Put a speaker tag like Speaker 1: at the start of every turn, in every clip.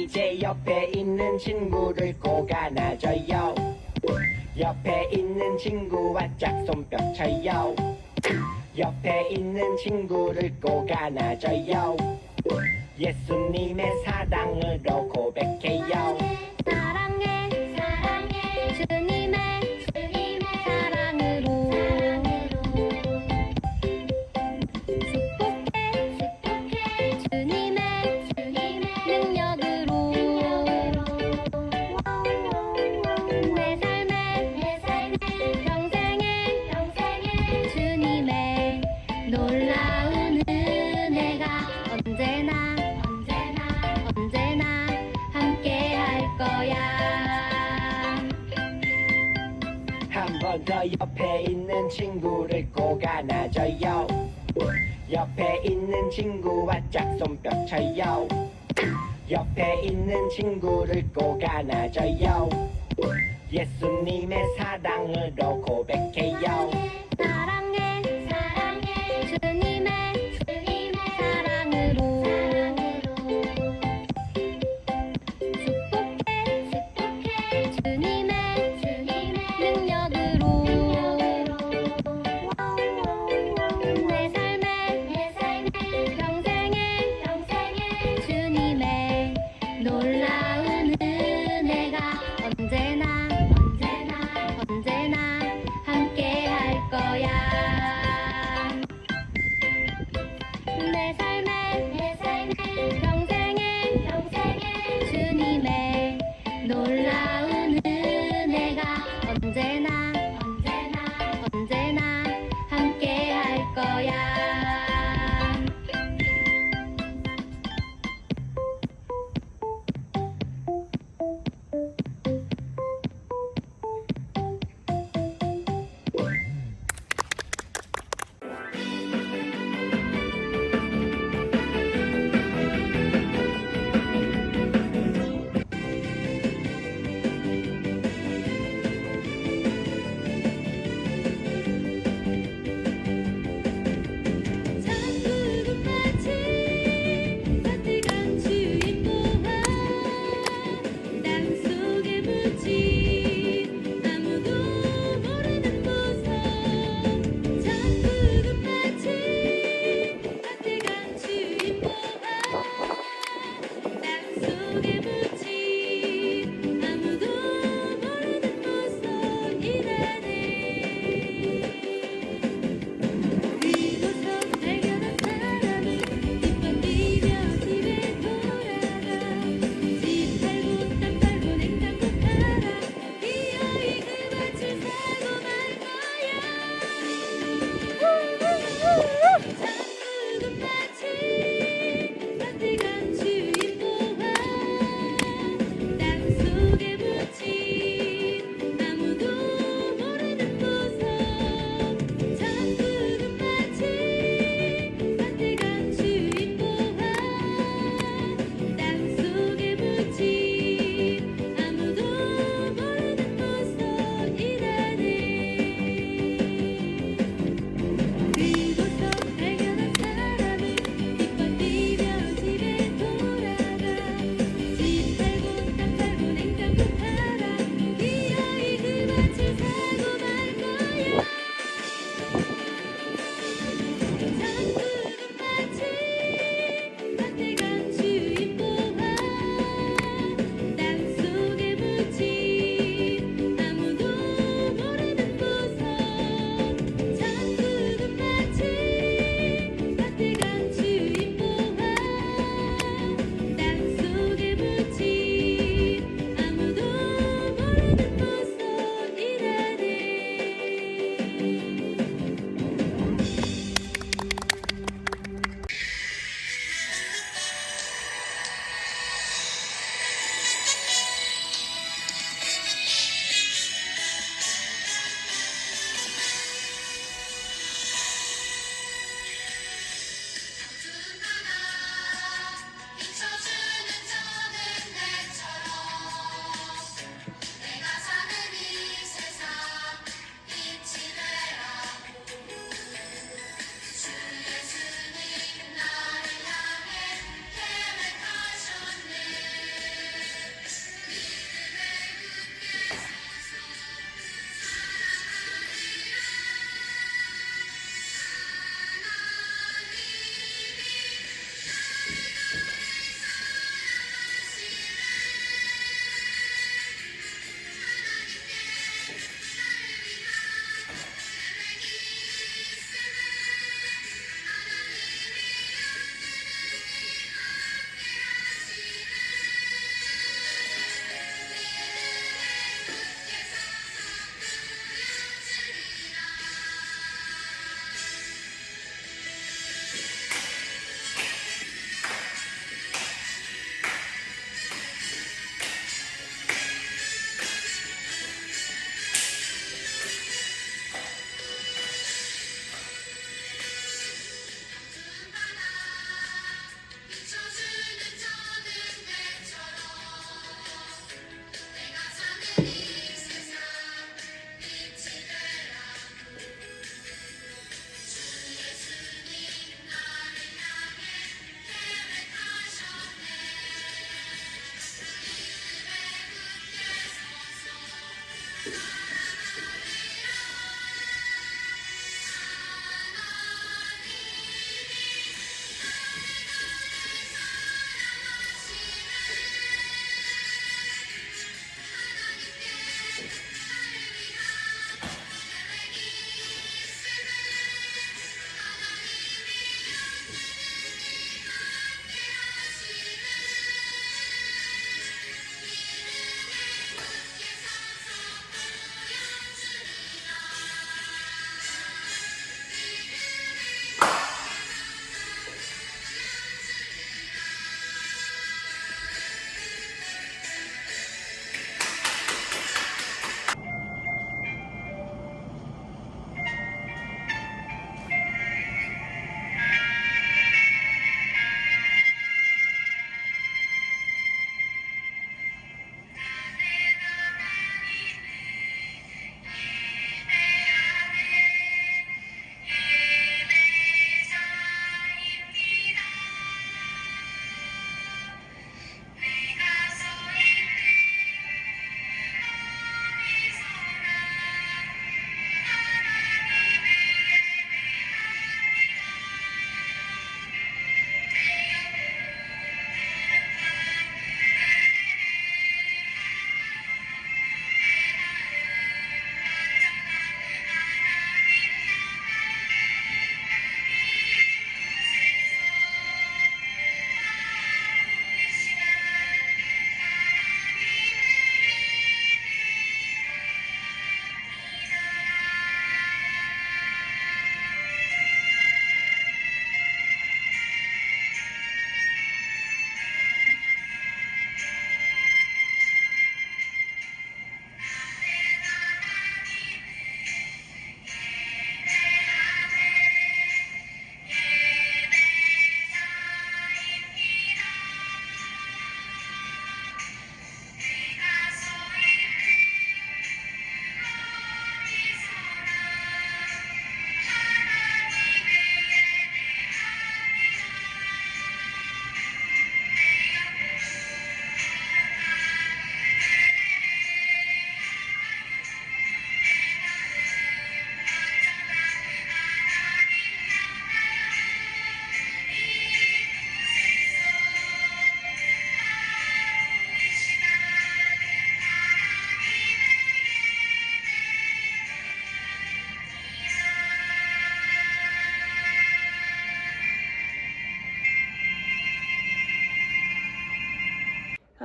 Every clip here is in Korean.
Speaker 1: 이제 옆에 있는 친구를 꼭 안아줘요. 옆에 있는 친구와 짝손뼉 쳐요. 옆에 있는 친구를 꼭 안아줘요. 예수님의 사랑으로 고백해요.
Speaker 2: 사랑해 사랑해 주님의 사랑으로 축복해 주님의 능력으로 내 삶의 평생에 주님의 놀라운 은혜가 언제나 함께 할 거야.
Speaker 1: 한 번 더 옆에 있는 친구를 꼭 안아줘요. 옆에 있는 친구와 짝손뼉 쳐요. 옆에 있는 친구를 꼭 안아줘요. 예수님의 사랑으로 고백해요.
Speaker 2: 사랑해 주님의 사랑으로 축복해 주님의 능력으로 내 삶의 평생에 주님의 놀라운 은혜가 언제나 함께 할 거야.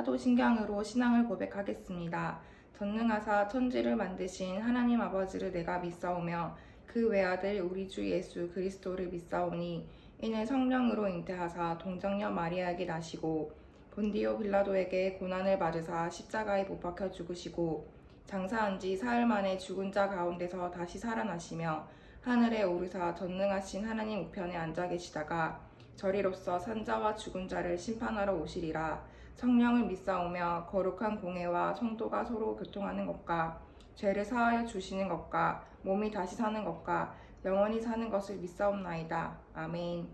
Speaker 3: 사도신경으로 신앙을 고백하겠습니다. 전능하사 천지를 만드신 하나님 아버지를 내가 믿사오며 그 외아들 우리 주 예수 그리스도를 믿사오니 이는 성령으로 잉태하사 동정녀 마리아에게 나시고 본디오 빌라도에게 고난을 받으사 십자가에 못 박혀 죽으시고 장사한 지 사흘 만에 죽은 자 가운데서 다시 살아나시며 하늘에 오르사 전능하신 하나님 우편에 앉아 계시다가 저리로서 산자와 죽은 자를 심판하러 오시리라. 성령을 믿사오며 거룩한 공회와 성도가 서로 교통하는 것과 죄를 사하여 주시는 것과 몸이 다시 사는 것과 영원히 사는 것을 믿사옵나이다. 아멘.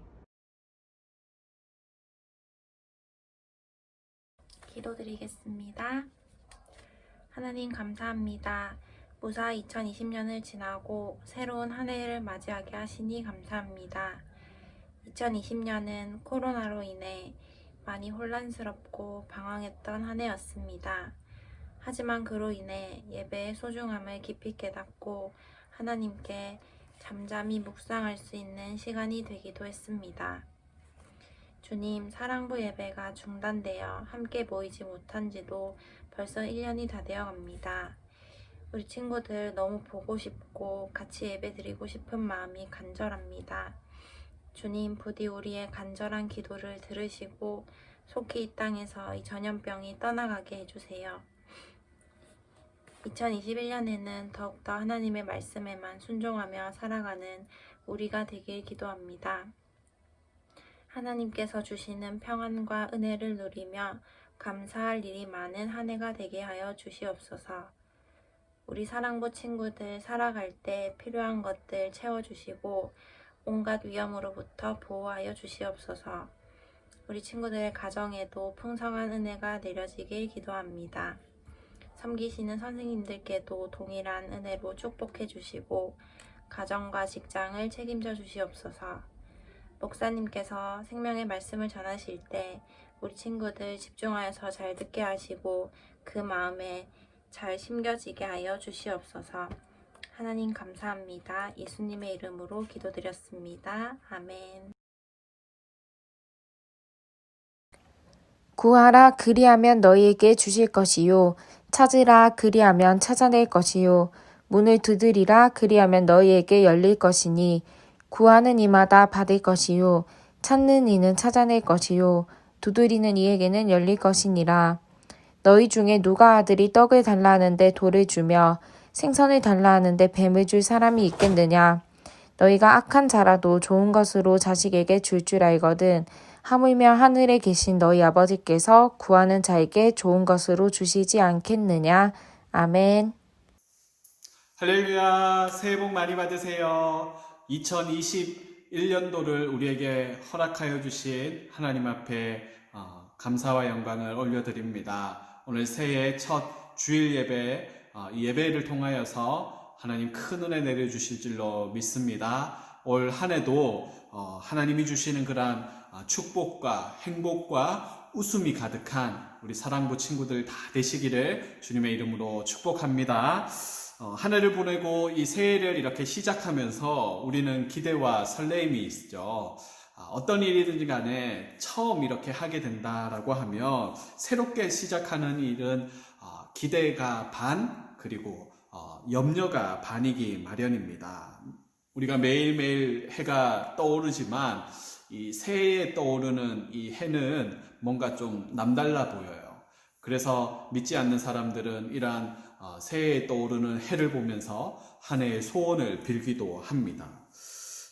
Speaker 4: 기도드리겠습니다. 하나님 감사합니다. 무사 2020년을 지나고 새로운 한 해를 맞이하게 하시니 감사합니다. 2020년은 코로나로 인해 많이 혼란스럽고 방황했던 한 해였습니다. 하지만 그로 인해 예배의 소중함을 깊이 깨닫고 하나님께 잠잠히 묵상할 수 있는 시간이 되기도 했습니다. 주님, 사랑부 예배가 중단되어 함께 모이지 못한 지도 벌써 1년이 다 되어 갑니다. 우리 친구들 너무 보고 싶고 같이 예배 드리고 싶은 마음이 간절합니다. 주님, 부디 우리의 간절한 기도를 들으시고 속히 이 땅에서 이 전염병이 떠나가게 해주세요. 2021년에는 더욱더 하나님의 말씀에만 순종하며 살아가는 우리가 되길 기도합니다. 하나님께서 주시는 평안과 은혜를 누리며 감사할 일이 많은 한 해가 되게 하여 주시옵소서. 우리 사랑부 친구들 살아갈 때 필요한 것들 채워주시고 온갖 위험으로부터 보호하여 주시옵소서. 우리 친구들의 가정에도 풍성한 은혜가 내려지길 기도합니다. 섬기시는 선생님들께도 동일한 은혜로 축복해 주시고 가정과 직장을 책임져 주시옵소서. 목사님께서 생명의 말씀을 전하실 때 우리 친구들 집중하여서 잘 듣게 하시고 그 마음에 잘 심겨지게 하여 주시옵소서. 하나님 감사합니다. 예수님의 이름으로 기도드렸습니다. 아멘.
Speaker 5: 구하라 그리하면 너희에게 주실 것이요 찾으라 그리하면 찾아낼 것이요 문을 두드리라 그리하면 너희에게 열릴 것이니 구하는 이마다 받을 것이요 찾는 이는 찾아낼 것이요 두드리는 이에게는 열릴 것이니라. 너희 중에 누가 아들이 떡을 달라 하는데 돌을 주며 생선을 달라 하는데 뱀을 줄 사람이 있겠느냐. 너희가 악한 자라도 좋은 것으로 자식에게 줄 줄 알거든 하물며 하늘에 계신 너희 아버지께서 구하는 자에게 좋은 것으로 주시지 않겠느냐. 아멘.
Speaker 6: 할렐루야, 새해 복 많이 받으세요. 2021년도를 우리에게 허락하여 주신 하나님 앞에 감사와 영광을 올려드립니다. 오늘 새해 첫 주일 예배, 이 예배를 통하여서 하나님 큰 은혜 내려주실 줄로 믿습니다. 올 한 해도 하나님이 주시는 그러한 축복과 행복과 웃음이 가득한 우리 사랑부 친구들 다 되시기를 주님의 이름으로 축복합니다. 한 해를 보내고 이 새해를 이렇게 시작하면서 우리는 기대와 설레임이 있죠. 어떤 일이든지 간에 처음 이렇게 하게 된다라고 하면 새롭게 시작하는 일은 기대가 반 그리고 염려가 반이기 마련입니다. 우리가 매일매일 해가 떠오르지만 이 새해에 떠오르는 이 해는 뭔가 좀 남달라 보여요. 그래서 믿지 않는 사람들은 이러한 새해에 떠오르는 해를 보면서 한 해의 소원을 빌기도 합니다.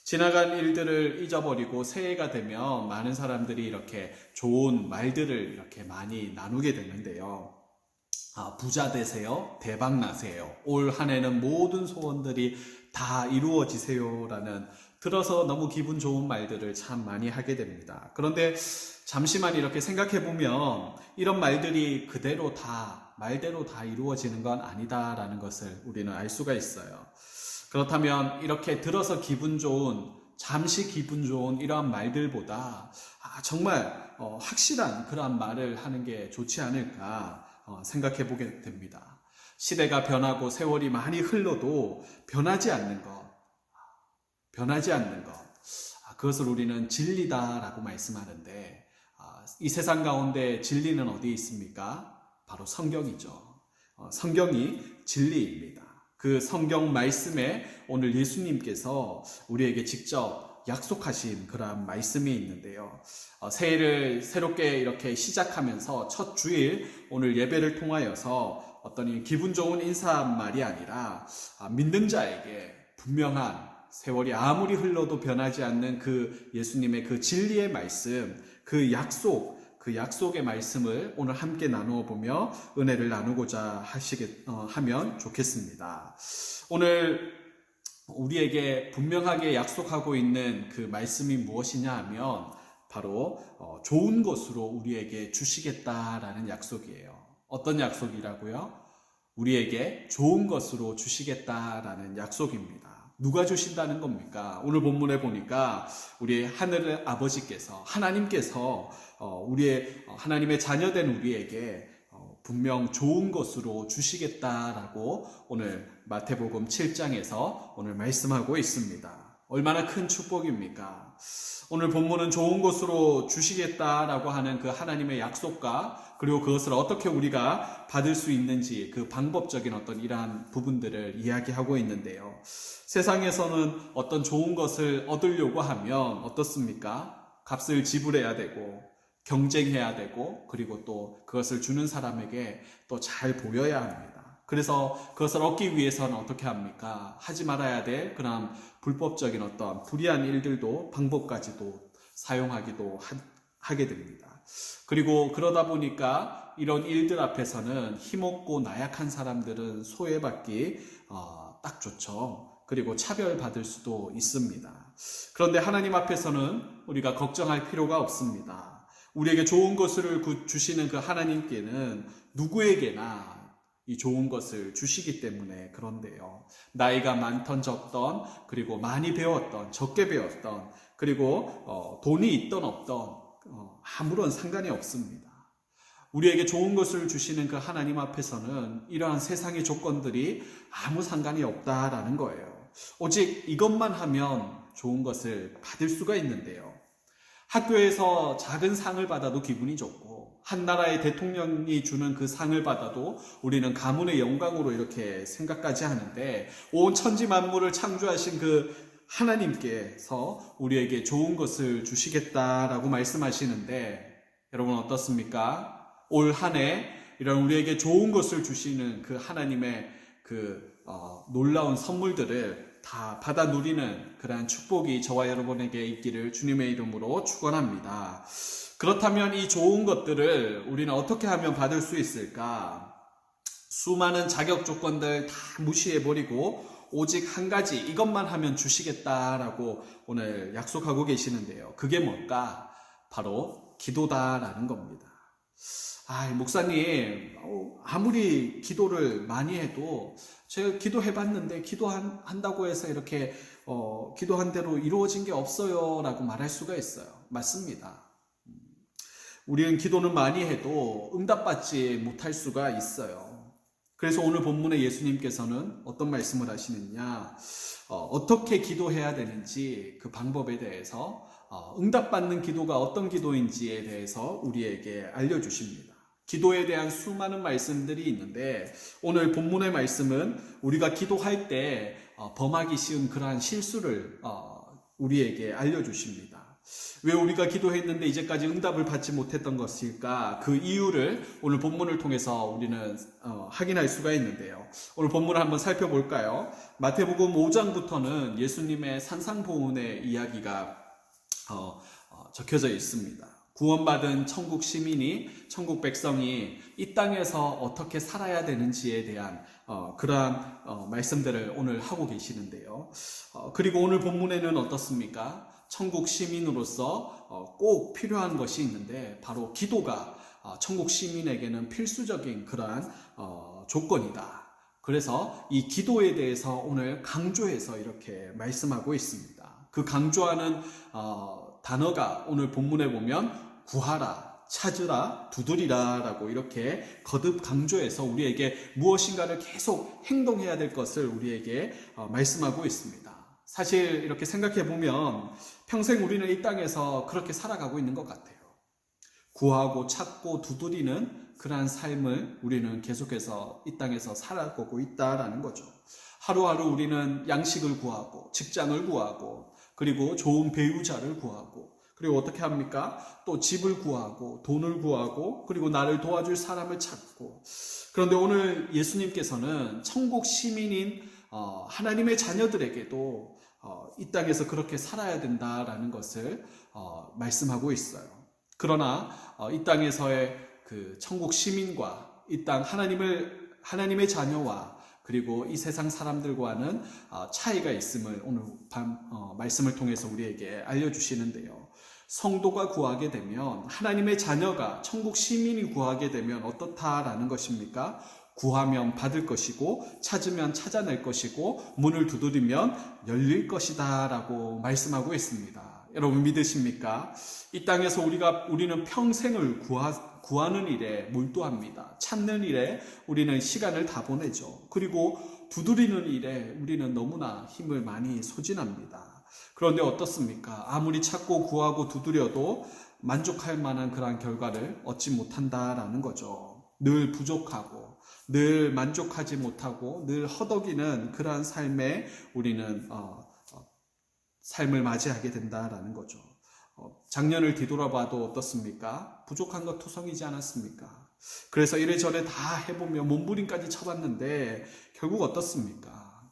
Speaker 6: 지나간 일들을 잊어버리고 새해가 되면 많은 사람들이 이렇게 좋은 말들을 이렇게 많이 나누게 되는데요. 부자 되세요. 대박 나세요. 올 한 해는 모든 소원들이 다 이루어지세요라는 들어서 너무 기분 좋은 말들을 참 많이 하게 됩니다. 그런데 잠시만 이렇게 생각해 보면 이런 말들이 그대로 다 말대로 다 이루어지는 건 아니다라는 것을 우리는 알 수가 있어요. 그렇다면 이렇게 들어서 기분 좋은 잠시 기분 좋은 이러한 말들보다 정말 확실한 그러한 말을 하는 게 좋지 않을까 생각해 보게 됩니다. 시대가 변하고 세월이 많이 흘러도 변하지 않는 것, 그것을 우리는 진리다라고 말씀하는데 이 세상 가운데 진리는 어디에 있습니까? 바로 성경이죠. 성경이 진리입니다. 그 성경 말씀에 오늘 예수님께서 우리에게 직접 약속하신 그러한 말씀이 있는데요. 새해를 새롭게 이렇게 시작하면서 첫 주일 오늘 예배를 통하여서 어떤 기분 좋은 인사말이 아니라 믿는 자에게 분명한 세월이 아무리 흘러도 변하지 않는 그 예수님의 그 진리의 말씀, 그 약속의 말씀을 오늘 함께 나누어 보며 은혜를 나누고자 하면 좋겠습니다. 오늘 우리에게 분명하게 약속하고 있는 그 말씀이 무엇이냐 하면 바로 좋은 것으로 우리에게 주시겠다라는 약속이에요. 어떤 약속이라고요? 우리에게 좋은 것으로 주시겠다라는 약속입니다. 누가 주신다는 겁니까? 오늘 본문에 보니까 우리 하늘 아버지께서, 하나님께서 하나님의 자녀된 우리에게 분명 좋은 것으로 주시겠다라고 오늘 마태복음 7장에서 오늘 말씀하고 있습니다. 얼마나 큰 축복입니까? 오늘 본문은 좋은 것으로 주시겠다라고 하는 그 하나님의 약속과 그리고 그것을 어떻게 우리가 받을 수 있는지 그 방법적인 어떤 이러한 부분들을 이야기하고 있는데요. 세상에서는 어떤 좋은 것을 얻으려고 하면 어떻습니까? 값을 지불해야 되고 경쟁해야 되고 그리고 또 그것을 주는 사람에게 또 잘 보여야 합니다. 그래서 그것을 얻기 위해서는 어떻게 합니까? 하지 말아야 될 그런 불법적인 어떤 불의한 일들도 방법까지도 사용하기도 하게 됩니다. 그리고 그러다 보니까 이런 일들 앞에서는 힘없고 나약한 사람들은 소외받기 딱 좋죠. 그리고 차별받을 수도 있습니다. 그런데 하나님 앞에서는 우리가 걱정할 필요가 없습니다. 우리에게 좋은 것을 주시는 그 하나님께는 누구에게나 이 좋은 것을 주시기 때문에 그런데요. 나이가 많던 적던 그리고 많이 배웠던 적게 배웠던 그리고 돈이 있던 없던 아무런 상관이 없습니다. 우리에게 좋은 것을 주시는 그 하나님 앞에서는 이러한 세상의 조건들이 아무 상관이 없다라는 거예요. 오직 이것만 하면 좋은 것을 받을 수가 있는데요. 학교에서 작은 상을 받아도 기분이 좋고 한 나라의 대통령이 주는 그 상을 받아도 우리는 가문의 영광으로 이렇게 생각까지 하는데 온 천지 만물을 창조하신 그 하나님께서 우리에게 좋은 것을 주시겠다라고 말씀하시는데 여러분 어떻습니까? 올 한 해 이런 우리에게 좋은 것을 주시는 그 하나님의 그 놀라운 선물들을 다 받아 누리는 그러한 축복이 저와 여러분에게 있기를 주님의 이름으로 축원합니다. 그렇다면 이 좋은 것들을 우리는 어떻게 하면 받을 수 있을까? 수많은 자격 조건들 다 무시해버리고 오직 한 가지 이것만 하면 주시겠다라고 오늘 약속하고 계시는데요. 그게 뭘까? 바로 기도다라는 겁니다. 목사님, 아무리 기도를 많이 해도 제가 기도해봤는데 기도한다고 해서 이렇게 기도한 대로 이루어진 게 없어요 라고 말할 수가 있어요. 맞습니다. 우리는 기도는 많이 해도 응답받지 못할 수가 있어요. 그래서 오늘 본문에 예수님께서는 어떤 말씀을 하시느냐, 어떻게 기도해야 되는지 그 방법에 대해서 응답받는 기도가 어떤 기도인지에 대해서 우리에게 알려주십니다. 기도에 대한 수많은 말씀들이 있는데 오늘 본문의 말씀은 우리가 기도할 때 범하기 쉬운 그러한 실수를 우리에게 알려주십니다. 왜 우리가 기도했는데 이제까지 응답을 받지 못했던 것일까? 그 이유를 오늘 본문을 통해서 우리는 확인할 수가 있는데요. 오늘 본문을 한번 살펴볼까요? 마태복음 5장부터는 예수님의 산상보훈의 이야기가 적혀져 있습니다. 구원받은 천국 시민이, 천국 백성이 이 땅에서 어떻게 살아야 되는지에 대한 그러한 말씀들을 오늘 하고 계시는데요. 그리고 오늘 본문에는 어떻습니까? 천국 시민으로서 꼭 필요한 것이 있는데 바로 기도가 천국 시민에게는 필수적인 그러한 조건이다. 그래서 이 기도에 대해서 오늘 강조해서 이렇게 말씀하고 있습니다. 그 강조하는 단어가 오늘 본문에 보면 구하라, 찾으라, 두드리라 라고 이렇게 거듭 강조해서 우리에게 무엇인가를 계속 행동해야 될 것을 우리에게 말씀하고 있습니다. 사실 이렇게 생각해 보면 평생 우리는 이 땅에서 그렇게 살아가고 있는 것 같아요. 구하고 찾고 두드리는 그러한 삶을 우리는 계속해서 이 땅에서 살아가고 있다라는 거죠. 하루하루 우리는 양식을 구하고 직장을 구하고 그리고 좋은 배우자를 구하고 그리고 어떻게 합니까? 또 집을 구하고 돈을 구하고 그리고 나를 도와줄 사람을 찾고. 그런데 오늘 예수님께서는 천국 시민인 하나님의 자녀들에게도 이 땅에서 그렇게 살아야 된다라는 것을 말씀하고 있어요. 그러나 이 땅에서의 그 천국 시민과 이 땅 하나님의 자녀와 그리고 이 세상 사람들과는 차이가 있음을 오늘 밤 말씀을 통해서 우리에게 알려주시는데요. 성도가 구하게 되면, 하나님의 자녀가 천국 시민이 구하게 되면 어떻다라는 것입니까? 구하면 받을 것이고 찾으면 찾아낼 것이고 문을 두드리면 열릴 것이다 라고 말씀하고 있습니다. 여러분 믿으십니까? 이 땅에서 우리는 평생을 구하는 일에 몰두합니다. 찾는 일에 우리는 시간을 다 보내죠. 그리고 두드리는 일에 우리는 너무나 힘을 많이 소진합니다. 그런데 어떻습니까? 아무리 찾고 구하고 두드려도 만족할 만한 그러한 결과를 얻지 못한다라는 거죠. 늘 부족하고 늘 만족하지 못하고 늘 허덕이는 그러한 삶에 우리는 삶을 맞이하게 된다라는 거죠. 작년을 뒤돌아봐도 어떻습니까? 부족한 것 투성이지 않았습니까? 그래서 이래저래 다 해보며 몸부림까지 쳐봤는데 결국 어떻습니까?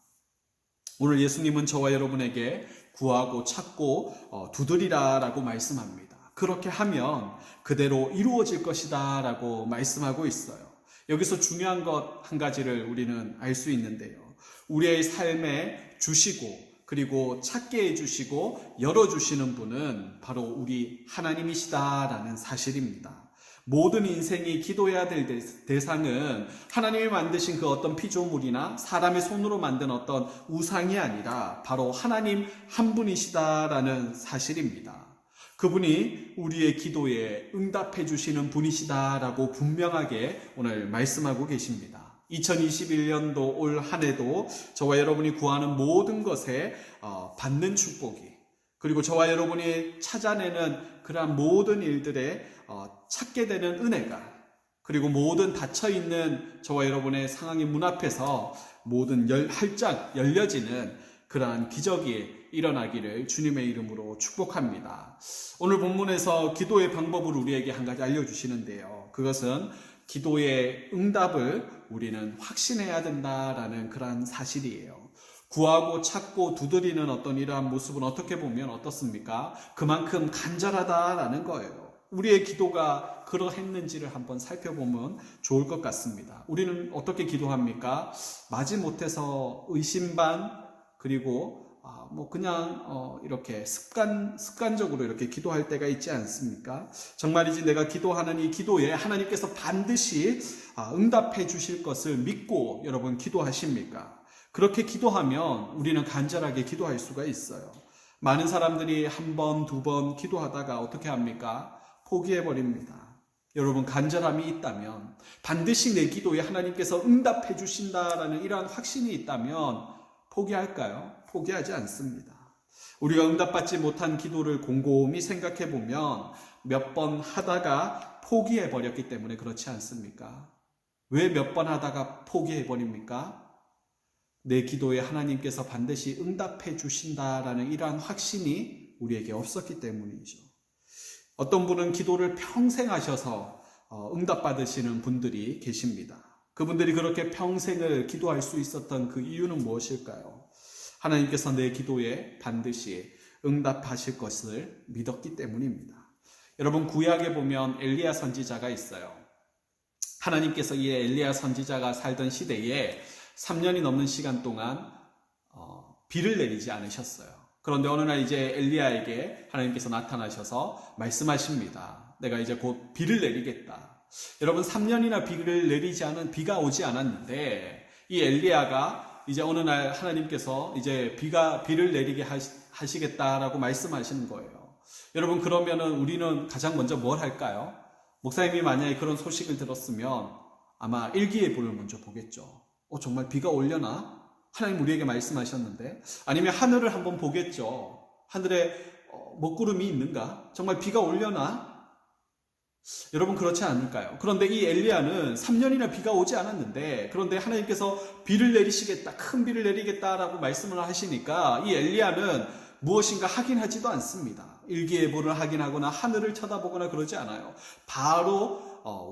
Speaker 6: 오늘 예수님은 저와 여러분에게 구하고 찾고 두드리라 라고 말씀합니다. 그렇게 하면 그대로 이루어질 것이다 라고 말씀하고 있어요. 여기서 중요한 것 한 가지를 우리는 알 수 있는데요. 우리의 삶에 주시고 그리고 찾게 해주시고 열어주시는 분은 바로 우리 하나님이시다라는 사실입니다. 모든 인생이 기도해야 될 대상은 하나님이 만드신 그 어떤 피조물이나 사람의 손으로 만든 어떤 우상이 아니라 바로 하나님 한 분이시다라는 사실입니다. 그분이 우리의 기도에 응답해 주시는 분이시다라고 분명하게 오늘 말씀하고 계십니다. 2021년도 올 한 해도 저와 여러분이 구하는 모든 것에 받는 축복이, 그리고 저와 여러분이 찾아내는 그러한 모든 일들에 찾게 되는 은혜가, 그리고 모든 닫혀있는 저와 여러분의 상황의 문 앞에서 모든 활짝 열려지는 그러한 기적이 일어나기를 주님의 이름으로 축복합니다. 오늘 본문에서 기도의 방법을 우리에게 한 가지 알려주시는데요. 그것은 기도의 응답을 우리는 확신해야 된다라는 그러한 사실이에요. 구하고 찾고 두드리는 어떤 이러한 모습은 어떻게 보면 어떻습니까? 그만큼 간절하다라는 거예요. 우리의 기도가 그러했는지를 한번 살펴보면 좋을 것 같습니다. 우리는 어떻게 기도합니까? 마지못해서 의심 반, 그리고 그냥 이렇게 습관적으로 이렇게 기도할 때가 있지 않습니까? 정말이지 내가 기도하는 이 기도에 하나님께서 반드시 응답해 주실 것을 믿고 여러분 기도하십니까? 그렇게 기도하면 우리는 간절하게 기도할 수가 있어요. 많은 사람들이 한 번, 두 번 기도하다가 어떻게 합니까? 포기해 버립니다. 여러분 간절함이 있다면, 반드시 내 기도에 하나님께서 응답해 주신다라는 이러한 확신이 있다면 포기할까요? 포기하지 않습니다. 우리가 응답받지 못한 기도를 곰곰이 생각해 보면 몇 번 하다가 포기해 버렸기 때문에 그렇지 않습니까? 왜 몇 번 하다가 포기해 버립니까? 내 기도에 하나님께서 반드시 응답해 주신다라는 이러한 확신이 우리에게 없었기 때문이죠. 어떤 분은 기도를 평생 하셔서 응답받으시는 분들이 계십니다. 그분들이 그렇게 평생을 기도할 수 있었던 그 이유는 무엇일까요? 하나님께서 내 기도에 반드시 응답하실 것을 믿었기 때문입니다. 여러분 구약에 보면 엘리야 선지자가 있어요. 하나님께서 이 엘리야 선지자가 살던 시대에 3년이 넘는 시간 동안 비를 내리지 않으셨어요. 그런데 어느 날 이제 엘리야에게 하나님께서 나타나셔서 말씀하십니다. 내가 이제 곧 비를 내리겠다. 여러분 3년이나 비가 오지 않았는데 이 엘리야가 이제 어느 날 하나님께서 이제 비를 내리게 하시겠다라고 말씀하시는 거예요. 여러분 그러면은 우리는 가장 먼저 뭘 할까요? 목사님이 만약에 그런 소식을 들었으면 아마 일기예보를 먼저 보겠죠. 정말 비가 오려나? 하나님 우리에게 말씀하셨는데. 아니면 하늘을 한번 보겠죠. 하늘에 먹구름이 있는가? 정말 비가 오려나? 여러분 그렇지 않을까요? 그런데 이 엘리야는 3년이나 비가 오지 않았는데, 그런데 하나님께서 비를 내리시겠다, 큰 비를 내리겠다라고 말씀을 하시니까 이 엘리야는 무엇인가 확인하지도 않습니다. 일기예보를 확인하거나 하늘을 쳐다보거나 그러지 않아요. 바로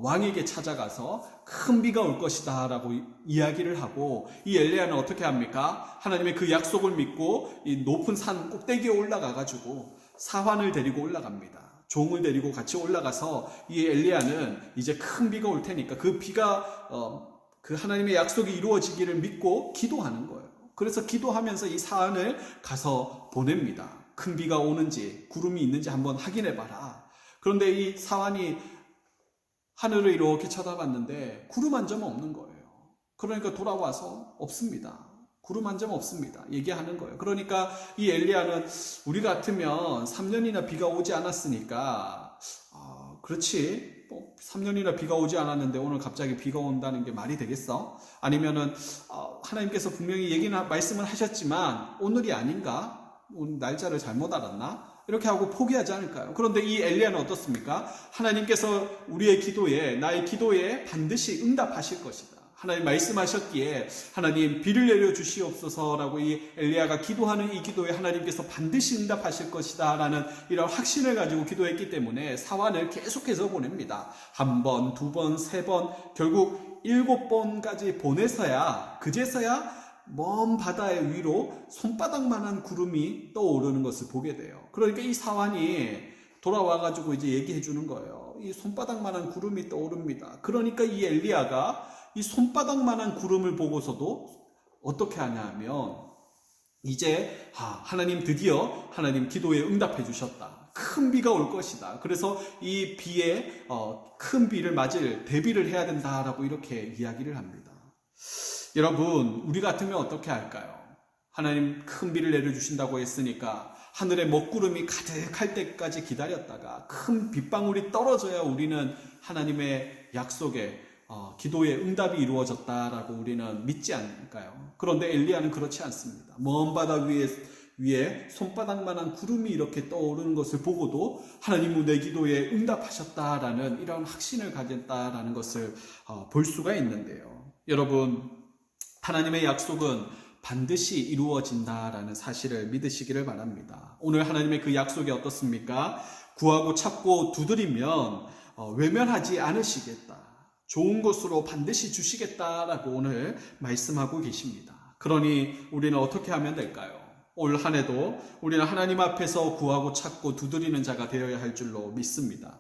Speaker 6: 왕에게 찾아가서 큰 비가 올 것이다 라고 이야기를 하고, 이 엘리야는 어떻게 합니까? 하나님의 그 약속을 믿고 이 높은 산 꼭대기에 올라가 가지고 사환을 데리고 올라갑니다. 종을 데리고 같이 올라가서 이 엘리야는 이제 큰 비가 올 테니까 그 비가 그 하나님의 약속이 이루어지기를 믿고 기도하는 거예요. 그래서 기도하면서 이 사안을 가서 보냅니다. 큰 비가 오는지 구름이 있는지 한번 확인해 봐라. 그런데 이 사환이 하늘을 이렇게 쳐다봤는데 구름 한 점 없는 거예요. 그러니까 돌아와서 없습니다. 구름 한 점 없습니다. 얘기하는 거예요. 그러니까 이 엘리야는 우리 같으면 3년이나 비가 오지 않았으니까 그렇지, 3년이나 비가 오지 않았는데 오늘 갑자기 비가 온다는 게 말이 되겠어? 아니면은 하나님께서 분명히 말씀을 하셨지만 오늘이 아닌가? 오늘 날짜를 잘못 알았나? 이렇게 하고 포기하지 않을까요? 그런데 이 엘리야는 어떻습니까? 하나님께서 우리의 기도에, 나의 기도에 반드시 응답하실 것이다. 하나님 말씀하셨기에 하나님 비를 내려 주시옵소서라고 이 엘리야가 기도하는 이 기도에 하나님께서 반드시 응답하실 것이다 라는 이런 확신을 가지고 기도했기 때문에 사환을 계속해서 보냅니다. 한 번, 두 번, 세 번, 결국 7번까지 보내서야, 그제서야 먼 바다의 위로 손바닥만한 구름이 떠오르는 것을 보게 돼요. 그러니까 이 사환이 돌아와가지고 이제 얘기해 주는 거예요. 이 손바닥만한 구름이 떠오릅니다. 그러니까 이 엘리야가 이 손바닥만한 구름을 보고서도 어떻게 하냐면 이제 하나님 드디어 하나님 기도에 응답해 주셨다. 큰 비가 올 것이다. 그래서 이 비에 큰 비를 맞을 대비를 해야 된다라고 이렇게 이야기를 합니다. 여러분, 우리 같으면 어떻게 할까요? 하나님 큰 비를 내려주신다고 했으니까 하늘에 먹구름이 가득할 때까지 기다렸다가 큰 빗방울이 떨어져야 우리는 하나님의 약속에 기도의 응답이 이루어졌다라고 우리는 믿지 않을까요? 그런데 엘리야는 그렇지 않습니다. 먼 바다 위에 손바닥만한 구름이 이렇게 떠오르는 것을 보고도 하나님은 내 기도에 응답하셨다라는 이런 확신을 가졌다라는 것을 볼 수가 있는데요. 여러분, 하나님의 약속은 반드시 이루어진다라는 사실을 믿으시기를 바랍니다. 오늘 하나님의 그 약속이 어떻습니까? 구하고 찾고 두드리면 외면하지 않으시겠다. 좋은 것으로 반드시 주시겠다라고 오늘 말씀하고 계십니다. 그러니 우리는 어떻게 하면 될까요? 올 한 해도 우리는 하나님 앞에서 구하고 찾고 두드리는 자가 되어야 할 줄로 믿습니다.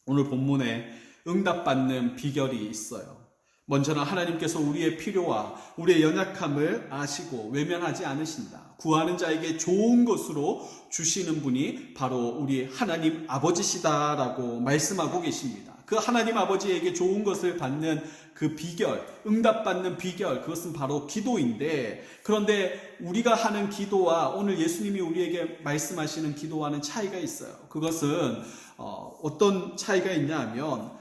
Speaker 6: 오늘 본문에 응답받는 비결이 있어요. 먼저는 하나님께서 우리의 필요와 우리의 연약함을 아시고 외면하지 않으신다. 구하는 자에게 좋은 것으로 주시는 분이 바로 우리 하나님 아버지시다라고 말씀하고 계십니다. 그 하나님 아버지에게 좋은 것을 받는 그 비결, 응답받는 비결, 그것은 바로 기도인데, 그런데 우리가 하는 기도와 오늘 예수님이 우리에게 말씀하시는 기도와는 차이가 있어요. 그것은 어떤 차이가 있냐 하면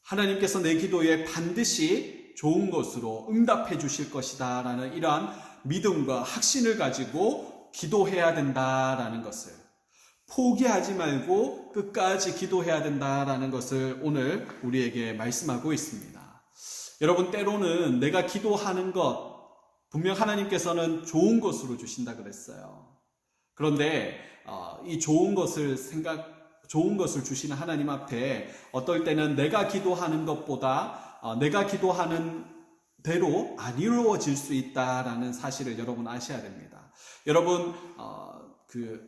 Speaker 6: 하나님께서 내 기도에 반드시 좋은 것으로 응답해 주실 것이다 라는 이러한 믿음과 확신을 가지고 기도해야 된다라는 것을, 포기하지 말고 끝까지 기도해야 된다라는 것을 오늘 우리에게 말씀하고 있습니다. 여러분, 때로는 내가 기도하는 것, 분명 하나님께서는 좋은 것으로 주신다 그랬어요. 그런데 이 좋은 것을 주시는 하나님 앞에 어떨 때는 내가 기도하는 것보다 내가 기도하는 대로 안 이루어질 수 있다라는 사실을 여러분 아셔야 됩니다. 여러분,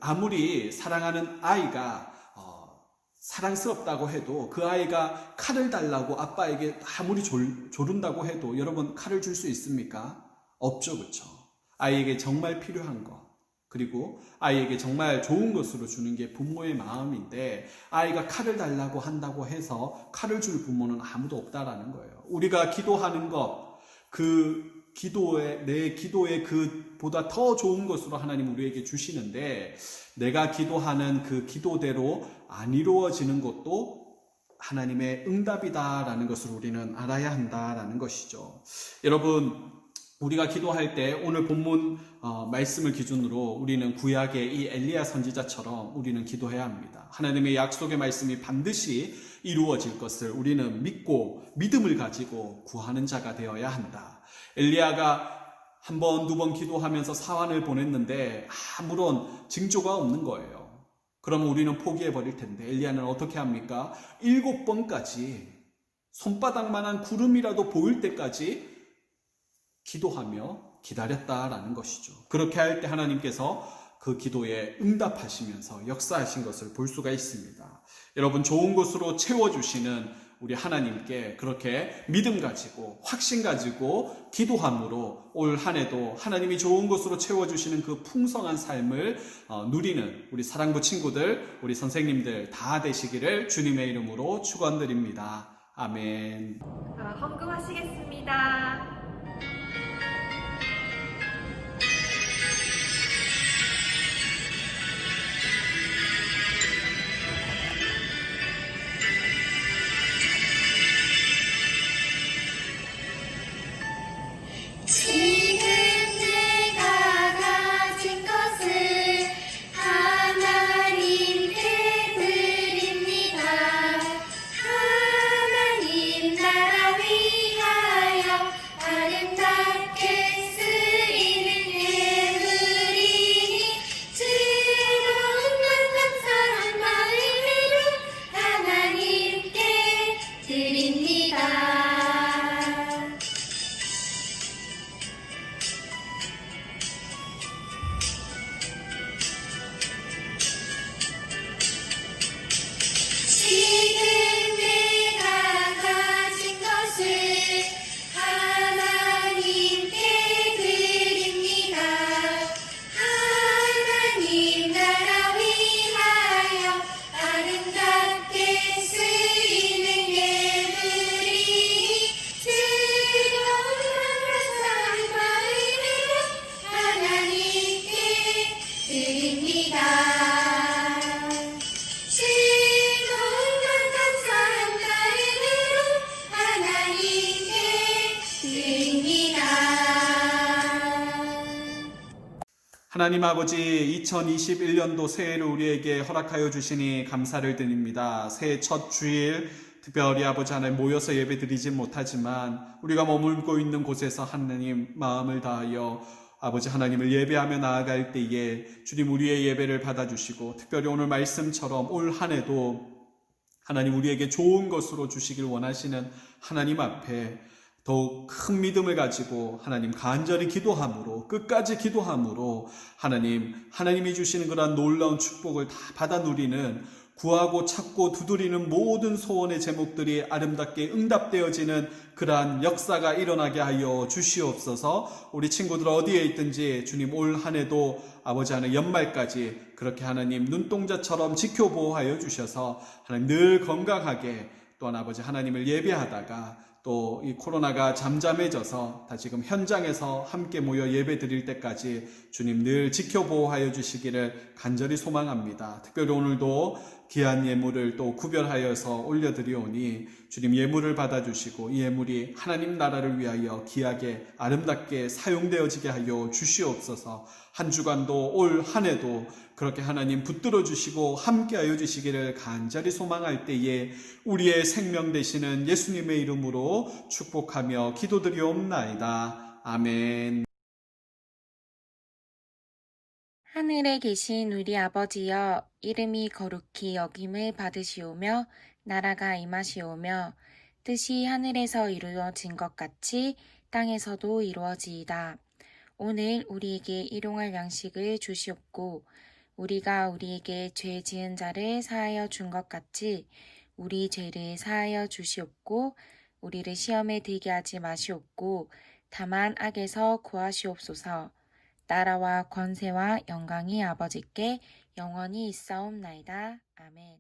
Speaker 6: 아무리 사랑하는 아이가 사랑스럽다고 해도 그 아이가 칼을 달라고 아빠에게 아무리 조른다고 해도 여러분 칼을 줄 수 있습니까? 없죠, 그렇죠? 아이에게 정말 필요한 것, 그리고 아이에게 정말 좋은 것으로 주는 게 부모의 마음인데 아이가 칼을 달라고 한다고 해서 칼을 줄 부모는 아무도 없다라는 거예요. 우리가 기도하는 것, 내 기도에 그보다 더 좋은 것으로 하나님 우리에게 주시는데 내가 기도하는 그 기도대로 안 이루어지는 것도 하나님의 응답이다라는 것을 우리는 알아야 한다라는 것이죠. 여러분, 우리가 기도할 때 오늘 본문 말씀을 기준으로 우리는 구약의 이 엘리야 선지자처럼 우리는 기도해야 합니다. 하나님의 약속의 말씀이 반드시 이루어질 것을 우리는 믿고 믿음을 가지고 구하는 자가 되어야 한다. 엘리야가 한 번, 두 번 기도하면서 사환을 보냈는데 아무런 징조가 없는 거예요. 그러면 우리는 포기해버릴 텐데 엘리야는 어떻게 합니까? 7번까지 손바닥만한 구름이라도 보일 때까지 기도하며 기다렸다라는 것이죠. 그렇게 할 때 하나님께서 그 기도에 응답하시면서 역사하신 것을 볼 수가 있습니다. 여러분, 좋은 것으로 채워주시는 우리 하나님께 그렇게 믿음 가지고 확신 가지고 기도함으로 올 한 해도 하나님이 좋은 것으로 채워주시는 그 풍성한 삶을 누리는 우리 사랑부 친구들, 우리 선생님들 다 되시기를 주님의 이름으로 축원드립니다. 아멘.
Speaker 3: 헌금하시겠습니다.
Speaker 2: 지금 내가 가진 것을 하나님께 드립니다. 하나님 나라 위하여 아름답게 쓰이는 예물이니 즐거운 감사한 마음으로 하나님께 드립니다. 지금 내가 가진 것을 하나님께 드립니다. 하나님 나라 위하여 아름답게 쓰이는 예물이니 즐거운 감사한 마음으로 하나님께 드립니다. 감사한 마음으로 하나님께 드립니다.
Speaker 6: 하나님 아버지, 2021년도 새해를 우리에게 허락하여 주시니 감사를 드립니다. 새해 첫 주일 특별히 아버지 하나님 모여서 예배 드리진 못하지만 우리가 머물고 있는 곳에서 하나님 마음을 다하여 아버지 하나님을 예배하며 나아갈 때에 주님 우리의 예배를 받아주시고 특별히 오늘 말씀처럼 올 한 해도 하나님 우리에게 좋은 것으로 주시길 원하시는 하나님 앞에 더욱 큰 믿음을 가지고 하나님 간절히 기도함으로 끝까지 기도함으로 하나님이 주시는 그러한 놀라운 축복을 다 받아 누리는 구하고 찾고 두드리는 모든 소원의 제목들이 아름답게 응답되어지는 그러한 역사가 일어나게 하여 주시옵소서. 우리 친구들 어디에 있든지 주님 올 한 해도 아버지 하나님 연말까지 그렇게 하나님 눈동자처럼 지켜보호하여 주셔서 하나님 늘 건강하게 또한 아버지 하나님을 예배하다가 또 이 코로나가 잠잠해져서 다시금 현장에서 함께 모여 예배 드릴 때까지 주님 늘 지켜보호하여 주시기를 간절히 소망합니다. 특별히 오늘도 귀한 예물을 또 구별하여서 올려드리오니 주님 예물을 받아주시고 이 예물이 하나님 나라를 위하여 귀하게 아름답게 사용되어지게 하여 주시옵소서. 한 주간도 올 한 해도 그렇게 하나님 붙들어 주시고 함께하여 주시기를 간절히 소망할 때에 우리의 생명 되시는 예수님의 이름으로 축복하며 기도드리옵나이다. 아멘.
Speaker 5: 하늘에 계신 우리 아버지여, 이름이 거룩히 여김을 받으시오며 나라가 임하시오며 뜻이 하늘에서 이루어진 것 같이 땅에서도 이루어지이다. 오늘 우리에게 일용할 양식을 주시옵고 우리가 우리에게 죄 지은 자를 사하여 준 것 같이 우리 죄를 사하여 주시옵고 우리를 시험에 들게 하지 마시옵고 다만 악에서 구하시옵소서. 나라와 권세와 영광이 아버지께 영원히 있사옵나이다. 아멘.